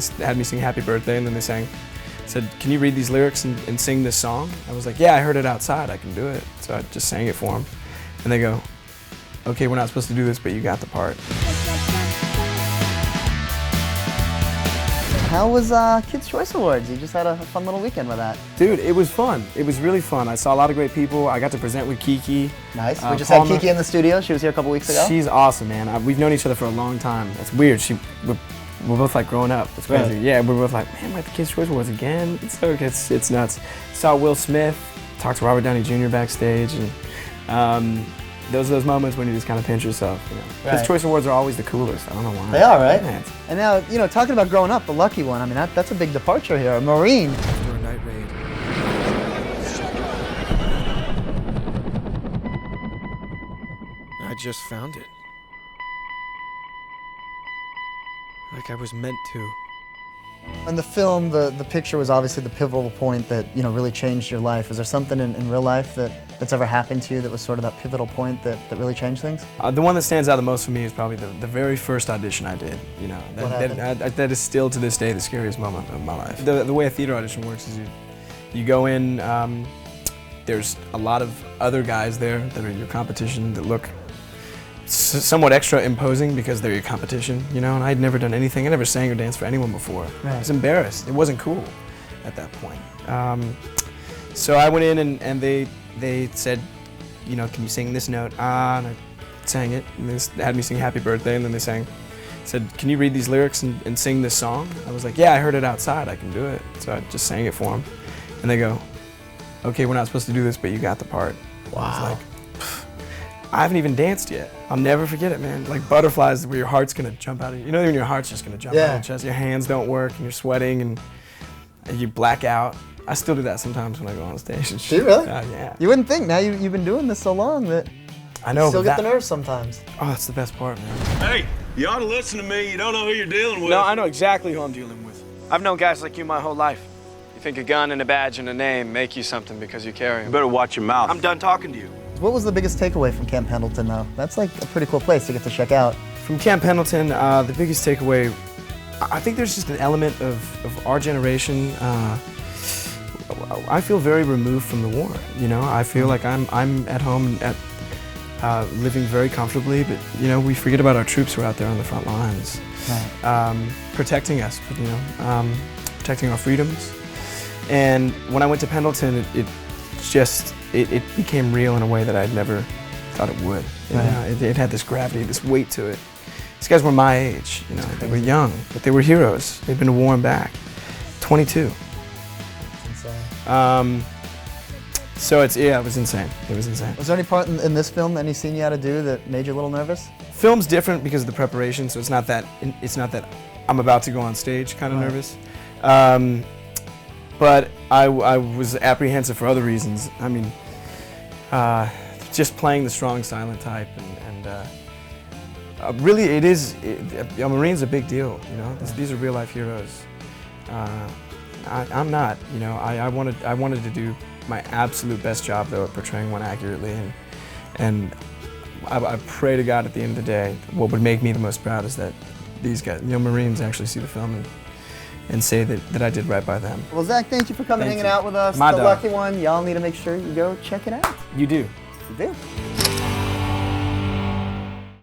had me sing Happy Birthday, and then they said, can you read these lyrics and sing this song? I was like, yeah, I heard it outside, I can do it. So I just sang it for them. And they go, okay, we're not supposed to do this, but you got the part. How was Kids' Choice Awards? You just had a fun little weekend with that. Dude, it was fun. It was really fun. I saw a lot of great people. I got to present with Keke. Nice. We just had Keke in the studio. She was here a couple weeks ago. She's awesome, man. We've known each other for a long time. It's weird. We're both like growing up. It's crazy. Right. Yeah, we're both like, man, we're at the Kids' Choice Awards again. It's nuts. Saw Will Smith, talked to Robert Downey Jr. backstage, and those are those moments when you just kind of pinch yourself. You know, right. Kids' Choice Awards are always the coolest. I don't know why. They are, right? Yeah, and now, you know, talking about growing up, the lucky one. I mean, that's a big departure here. A Marine. After a night raid. I just found it. Like I was meant to. In the film, the picture was obviously the pivotal point that, you know, really changed your life. Is there something in real life that's ever happened to you that was sort of that pivotal point that really changed things? The one that stands out the most for me is probably the very first audition I did. You know, that is still to this day the scariest moment of my life. The way a theater audition works is you go in, there's a lot of other guys there that are your competition that look somewhat extra imposing because they're your competition, you know, and I'd never done anything. I never sang or danced for anyone before. Right. I was embarrassed. It wasn't cool at that point. So I went in and they said, you know, can you sing this note? And I sang it, and they had me sing Happy Birthday, and then they said, can you read these lyrics and sing this song? I was like, yeah, I heard it outside, I can do it. So I just sang it for them. And they go, okay, we're not supposed to do this, but you got the part. Wow. I was like, I haven't even danced yet. I'll never forget it, man. Like butterflies where your heart's gonna jump out of you. You know when your heart's just gonna jump out of your chest, your hands don't work and you're sweating and you black out. I still do that sometimes when I go on stage. Do you really? Yeah. You wouldn't think, now you've been doing this so long that I know, you still get the nerves sometimes. Oh, that's the best part, man. Hey, you ought to listen to me. You don't know who you're dealing with. No, I know exactly who I'm dealing with. I've known guys like you my whole life. You think a gun and a badge and a name make you something because you carry them. You better watch your mouth. I'm done talking to you. What was the biggest takeaway from Camp Pendleton, though? That's like a pretty cool place to get to check out. From Camp Pendleton, the biggest takeaway, I think there's just an element of our generation. I feel very removed from the war. You know, I feel like I'm at home living very comfortably, but you know, we forget about our troops who are out there on the front lines, right. Protecting us. You know, protecting our freedoms. And when I went to Pendleton, it became real in a way that I'd never thought it would. Right. It had this gravity, this weight to it. These guys were my age, you know, they were young, but they were heroes. They'd been to war and back. 22. That's insane. So it was insane. It was insane. Was there any part in this film, any scene you had to do that made you a little nervous? Film's different because of the preparation, so it's not that I'm about to go on stage kind of nervous. But I was apprehensive for other reasons. I mean, just playing the strong, silent type, and really, a Marine's a big deal. You know, these are real life heroes. I'm not. You know, I wanted to do my absolute best job though at portraying one accurately, and I pray to God at the end of the day, what would make me the most proud is that these guys, you know, Marines actually see the film and say that I did right by them. Well, Zach, thank you for coming hanging out with us. My the dog. Lucky One. Y'all need to make sure you go check it out. You do. You do.